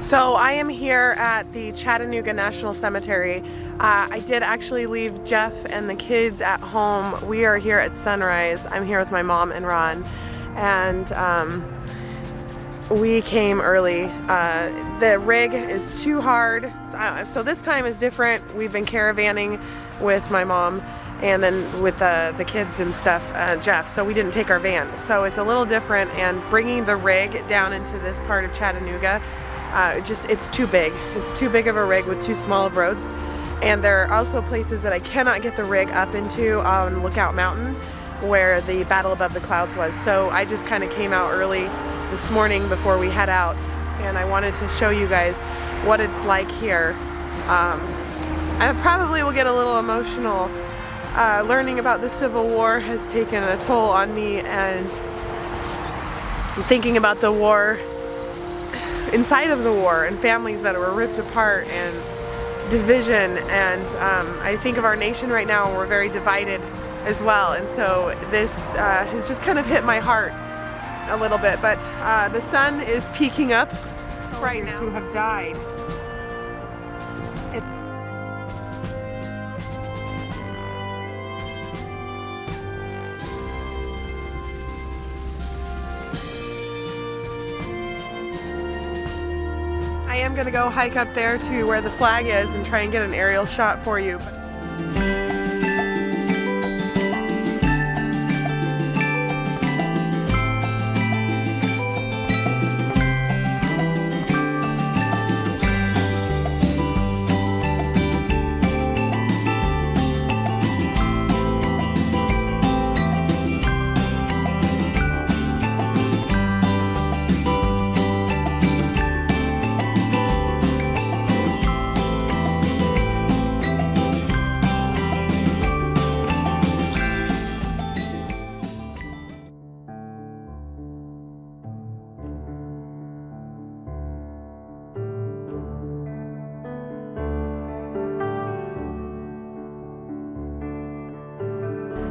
So I am here at the Chattanooga National Cemetery. I did actually leave Jeff and the kids at home. We are here at sunrise. I'm here with my mom and Ron, and we came early. The rig is too hard, so this time is different. We've been caravanning with my mom and then with the kids and stuff, Jeff, so we didn't take our van. So it's a little different, and bringing the rig down into this part of Chattanooga, it's too big. It's too big of a rig with too small of roads. And there are also places that I cannot get the rig up into on Lookout Mountain where the Battle Above the Clouds was. So I just kind of came out early this morning before we head out, and I wanted to show you guys what it's like here. I probably will get a little emotional. Learning about the Civil War has taken a toll on me, and thinking about the war, inside of the war, and families that were ripped apart, and division, and I think of our nation right now, and we're very divided as well, and so this has just kind of hit my heart a little bit. But the sun is peeking up right now. Who have died. I am going to go hike up there to where the flag is and try and get an aerial shot for you.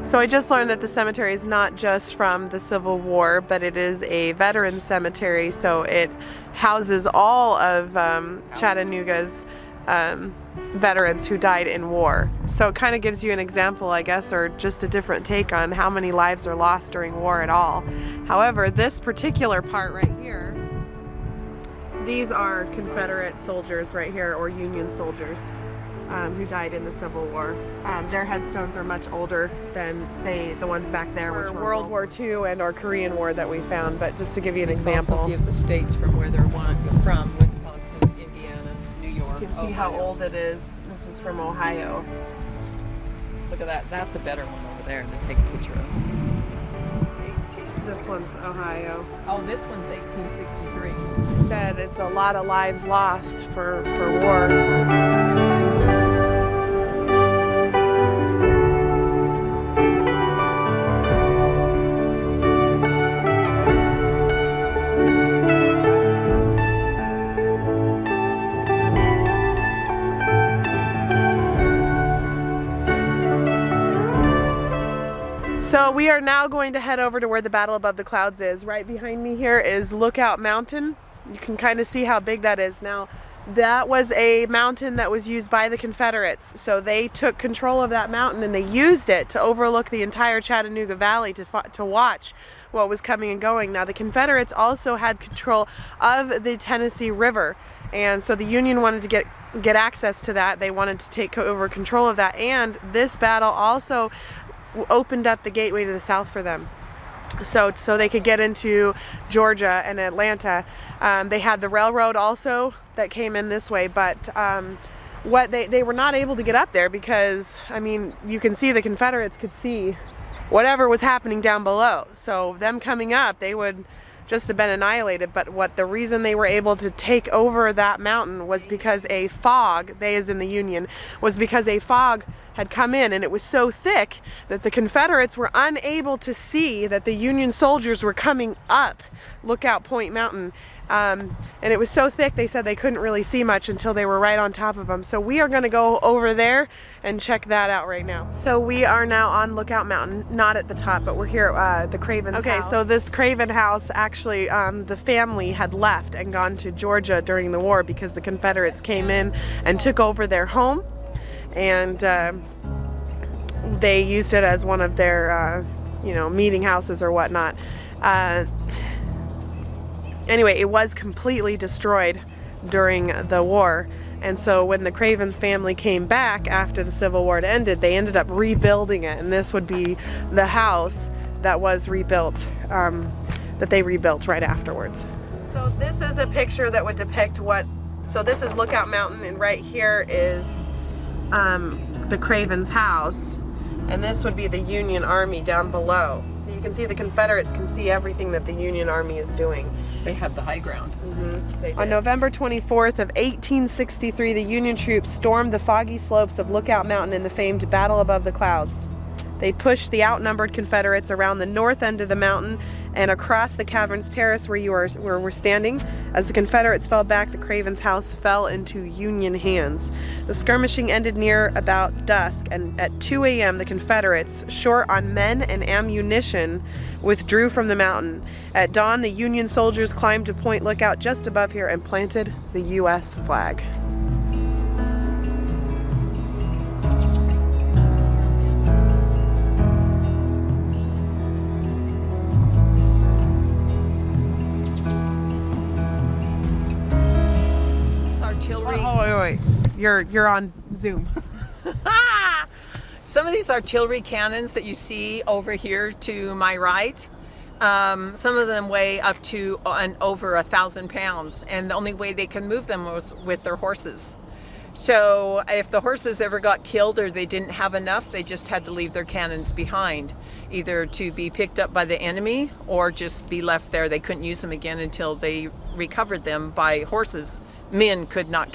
So I just learned that the cemetery is not just from the Civil War, but it is a veterans cemetery, so it houses all of Chattanooga's veterans who died in war. So it kind of gives you an example, I guess, or just a different take on how many lives are lost during war at all. However, this particular part right here, these are Confederate soldiers right here, or Union soldiers. Who died in the Civil War. Their headstones are much older than, say, the ones back there, which were World War II and or Korean War that we found. But just to give you an example, also give the states from where they're from: Wisconsin, Indiana, New York. You can see how old it is. This is from Ohio. Look at that. That's a better one over there to take a picture of. This one's Ohio. Oh, this one's 1863. Said it's a lot of lives lost for war. So we are now going to head over to where the Battle Above the Clouds is. Right behind me here is Lookout Mountain. You can kind of see how big that is. Now, that was a mountain that was used by the Confederates. So they took control of that mountain and they used it to overlook the entire Chattanooga Valley to watch what was coming and going. Now, the Confederates also had control of the Tennessee River. And so the Union wanted to get access to that. They wanted to take over control of that. And this battle also opened up the gateway to the south for them, so they could get into Georgia and Atlanta. They had the railroad also that came in this way, but what they were not able to get up there because, I mean, you can see the Confederates could see whatever was happening down below, so them coming up, they would just have been annihilated. But the reason they were able to take over that mountain was because a fog, they as in the Union, was because a fog had come in, and it was so thick that the Confederates were unable to see that the Union soldiers were coming up Lookout Point Mountain. And it was so thick they said they couldn't really see much until they were right on top of them. So we are going to go over there and check that out right now. So we are now on Lookout Mountain, not at the top, but we're here at the Craven's house. Okay, so this Craven house, actually the family had left and gone to Georgia during the war because the Confederates came in and took over their home, and they used it as one of their meeting houses or whatnot. Anyway, it was completely destroyed during the war, and so when the Cravens family came back after the Civil War had ended, they ended up rebuilding it, and this would be the house that was rebuilt, that they rebuilt right afterwards. So this is a picture that would depict so this is Lookout Mountain, and right here is the Cravens house, and this would be the Union Army down below. So you can see the Confederates can see everything that the Union Army is doing. They have the high ground. Mm-hmm. On November 24th of 1863, the Union troops stormed the foggy slopes of Lookout Mountain in the famed Battle Above the Clouds. They pushed the outnumbered Confederates around the north end of the mountain and across the cavern's terrace where we're standing. As the Confederates fell back, the Craven's house fell into Union hands. The skirmishing ended near about dusk, and at 2 a.m. the Confederates, short on men and ammunition, withdrew from the mountain. At dawn, the Union soldiers climbed to Point Lookout just above here and planted the U.S. flag. Wait. You're on Zoom. Some of these artillery cannons that you see over here to my right, some of them weigh up to over 1,000 pounds, and the only way they can move them was with their horses. So if the horses ever got killed or they didn't have enough, they just had to leave their cannons behind, either to be picked up by the enemy or just be left there. They couldn't use them again until they recovered them by horses. Men could not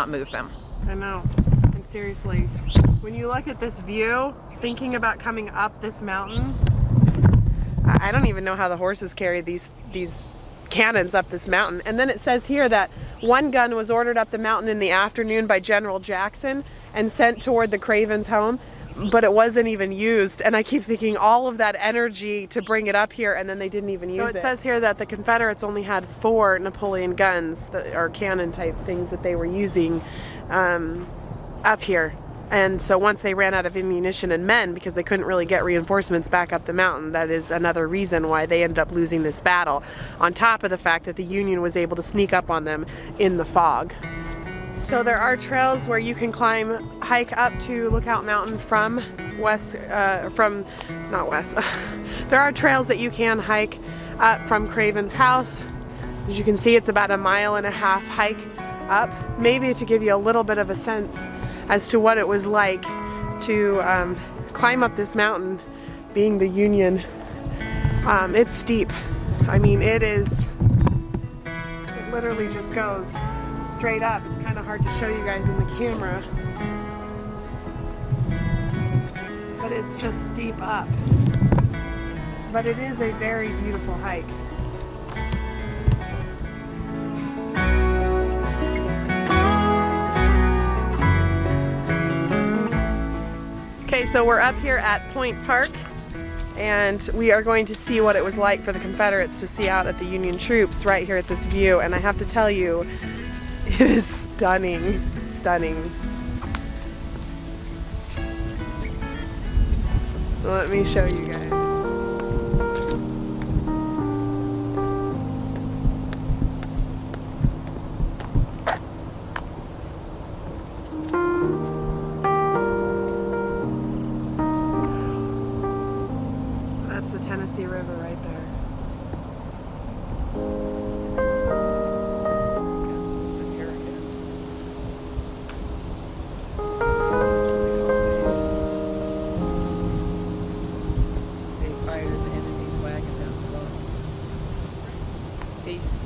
move them. I know. And seriously, when you look at this view, thinking about coming up this mountain, I don't even know how the horses carry these cannons up this mountain. And then it says here that one gun was ordered up the mountain in the afternoon by General Jackson and sent toward the Craven's home, but it wasn't even used. And I keep thinking all of that energy to bring it up here, and then they didn't even use it. So it says here that the Confederates only had 4 Napoleon guns, that are cannon type things that they were using up here. And so once they ran out of ammunition and men, because they couldn't really get reinforcements back up the mountain, that is another reason why they ended up losing this battle, on top of the fact that the Union was able to sneak up on them in the fog. So there are trails where you can hike up to Lookout Mountain from there are trails that you can hike up from Craven's house. As you can see, it's about a 1.5 mile hike up, maybe to give you a little bit of a sense as to what it was like to climb up this mountain being the Union. It's steep. I mean, it literally just goes straight up. It's kind of hard to show you guys in the camera, but it's just steep up. But it is a very beautiful hike. Okay, so we're up here at Point Park, and we are going to see what it was like for the Confederates to see out at the Union troops right here at this view. And I have to tell you, it is stunning, stunning. Let me show you guys. So that's the Tennessee River right there.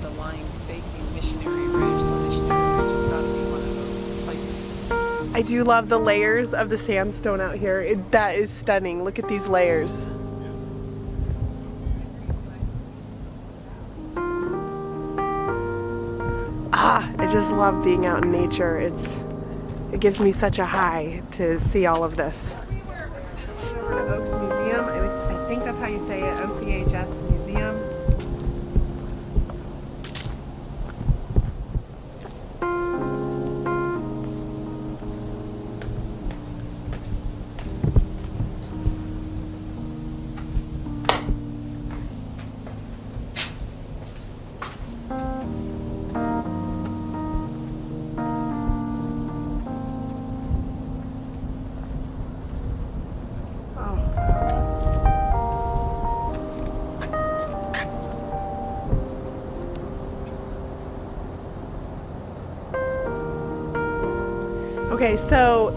The lines facing Missionary Ridge, so Missionary Ridge has got to be one of those places. I do love the layers of the sandstone out here. That is stunning. Look at these layers. I just love being out in nature. It gives me such a high to see all of this. Over to Oaks Museum. I think that's how you say it. OCHS Museum. Okay, so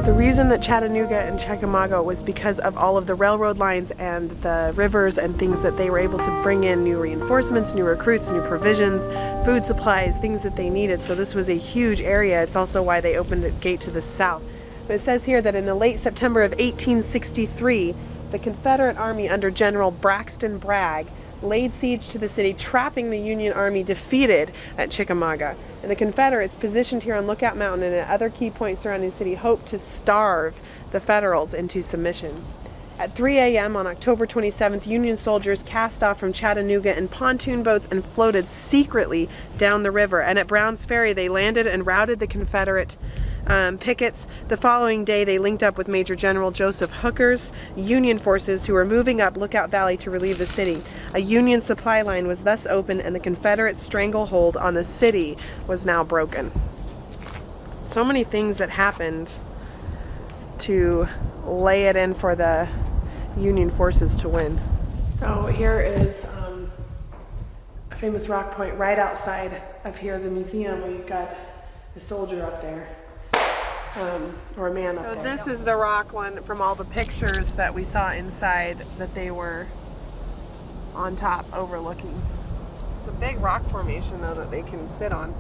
the reason that Chattanooga and Chickamauga was because of all of the railroad lines and the rivers and things that they were able to bring in new reinforcements, new recruits, new provisions, food supplies, things that they needed. So this was a huge area. It's also why they opened the gate to the south. But it says here that in the late September of 1863, the Confederate Army under General Braxton Bragg laid siege to the city, trapping the Union Army defeated at Chickamauga. And the Confederates, positioned here on Lookout Mountain and at other key points surrounding the city, hoped to starve the Federals into submission. At 3 a.m. on October 27th, Union soldiers cast off from Chattanooga in pontoon boats and floated secretly down the river. And at Brown's Ferry, they landed and routed the Confederate pickets. The following day, they linked up with Major General Joseph Hooker's Union forces, who were moving up Lookout Valley to relieve the city. A Union supply line was thus opened, and the Confederate stranglehold on the city was now broken. So many things that happened to lay it in for the Union forces to win. So here is a famous rock point right outside of here, the museum, where you've got a soldier up there. Or a man up there. So this is the rock one from all the pictures that we saw inside, that they were on top overlooking. It's a big rock formation though that they can sit on.